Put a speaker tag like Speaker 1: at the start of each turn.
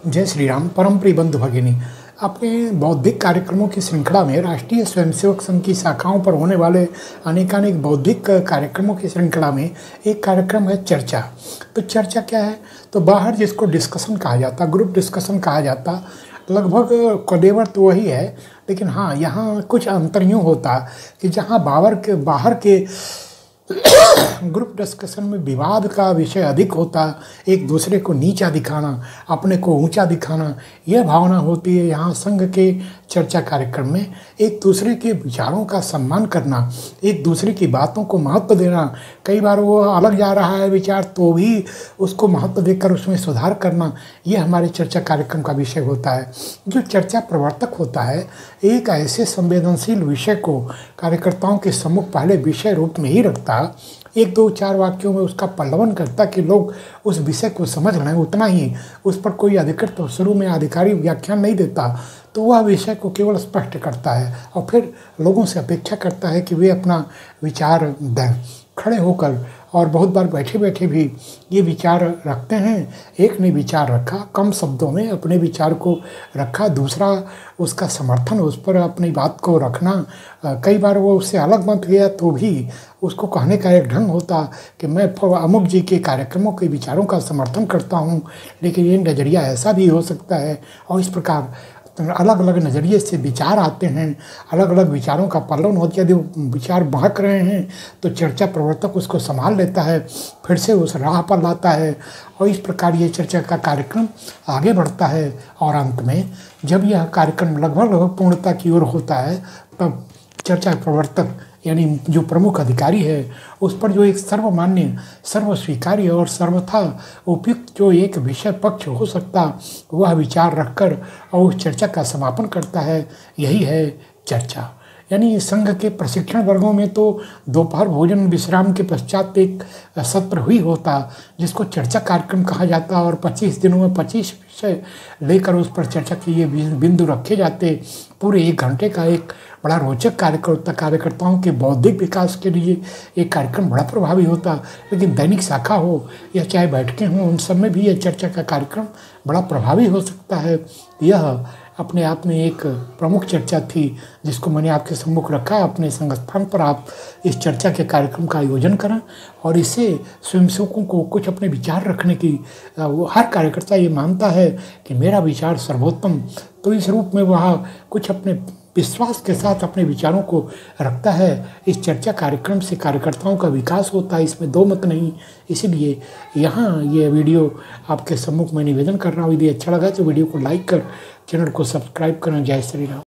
Speaker 1: जय श्री राम। परम प्रिय बंधु भगिनी, अपने बौद्धिक कार्यक्रमों की श्रृंखला में राष्ट्रीय स्वयंसेवक संघ की शाखाओं पर होने वाले अनेकानेक बौद्धिक कार्यक्रमों की श्रृंखला में एक कार्यक्रम है चर्चा। तो चर्चा क्या है? तो बाहर जिसको डिस्कशन कहा जाता, ग्रुप डिस्कशन कहा जाता, लगभग कदेवर तो वही है, लेकिन हाँ, यहाँ कुछ अंतर यूँ होता कि जहाँ बाहर के ग्रुप डिस्कशन में विवाद का विषय अधिक होता, एक दूसरे को नीचा दिखाना, अपने को ऊंचा दिखाना, यह भावना होती है। यहाँ संघ के चर्चा कार्यक्रम में एक दूसरे के विचारों का सम्मान करना, एक दूसरे की बातों को महत्व देना। कई बार वो अलग जा रहा है विचार तो भी उसको महत्व देकर उसमें सुधार करना, यह हमारे चर्चा कार्यक्रम का विषय होता है। जो चर्चा प्रवर्तक होता है, एक ऐसे संवेदनशील विषय को कार्यकर्ताओं के सम्मुख पहले विषय रूप में ही रखता, एक दो चार वाक्यों में उसका पल्लवन करता कि लोग उस विषय को समझ लें, उतना ही, उस पर कोई अधिकृत शुरू में आधिकारिक व्याख्यान नहीं देता। तो वह विषय को केवल स्पष्ट करता है और फिर लोगों से अपेक्षा करता है कि वे अपना विचार दें खड़े होकर। और बहुत बार बैठे बैठे भी ये विचार रखते हैं। एक ने विचार रखा, कम शब्दों में अपने विचार को रखा, दूसरा उसका समर्थन, उस पर अपनी बात को रखना। कई बार वो उससे अलग मत गया तो भी उसको कहने का एक ढंग होता कि मैं अमुक जी के कार्यक्रमों के विचारों का समर्थन करता हूँ, लेकिन ये नज़रिया ऐसा भी हो सकता है। और इस प्रकार अलग अलग नज़रिए से विचार आते हैं, अलग अलग विचारों का पल्लवन होता है। यदि विचार बहक रहे हैं तो चर्चा प्रवर्तक उसको संभाल लेता है, फिर से उस राह पर लाता है और इस प्रकार ये चर्चा का कार्यक्रम आगे बढ़ता है। और अंत में जब यह कार्यक्रम लगभग पूर्णता की ओर होता है, तब चर्चा प्रवर्तक यानी जो प्रमुख अधिकारी है, उस पर जो एक सर्वमान्य, सर्वस्वीकार्य और सर्वथा उपयुक्त जो एक विषय पक्ष हो सकता, वह विचार रखकर और उस चर्चा का समापन करता है। यही है चर्चा। यानी संघ के प्रशिक्षण वर्गों में तो दोपहर भोजन विश्राम के पश्चात एक सत्र हुई होता, जिसको चर्चा कार्यक्रम कहा जाता, और 25 दिनों में 25 विषय लेकर उस पर चर्चा के ये बिंदु रखे जाते। पूरे 1 घंटे का एक बड़ा रोचक कार्यकर्ताओं के बौद्धिक विकास के लिए एक कार्यक्रम बड़ा प्रभावी होता। लेकिन दैनिक शाखा हो या चाहे बैठकें हों, उन सब में भी यह चर्चा का कार्यक्रम बड़ा प्रभावी हो सकता है। यह अपने आप में एक प्रमुख चर्चा थी जिसको मैंने आपके सम्मुख रखा। अपने संस्थान पर आप इस चर्चा के कार्यक्रम का आयोजन करें और इससे स्वयंसेवकों को कुछ अपने विचार रखने की, हर कार्यकर्ता ये मानता है कि मेरा विचार सर्वोत्तम, तो इस रूप में वह कुछ अपने विश्वास के साथ अपने विचारों को रखता है। इस चर्चा कार्यक्रम से कार्यकर्ताओं का विकास होता है, इसमें दो मत नहीं। इसीलिए यहाँ ये वीडियो आपके सम्मुख में निवेदन कर रहा हूँ। यदि अच्छा लगा तो वीडियो को लाइक कर चैनल को सब्सक्राइब करें। जय श्री राम।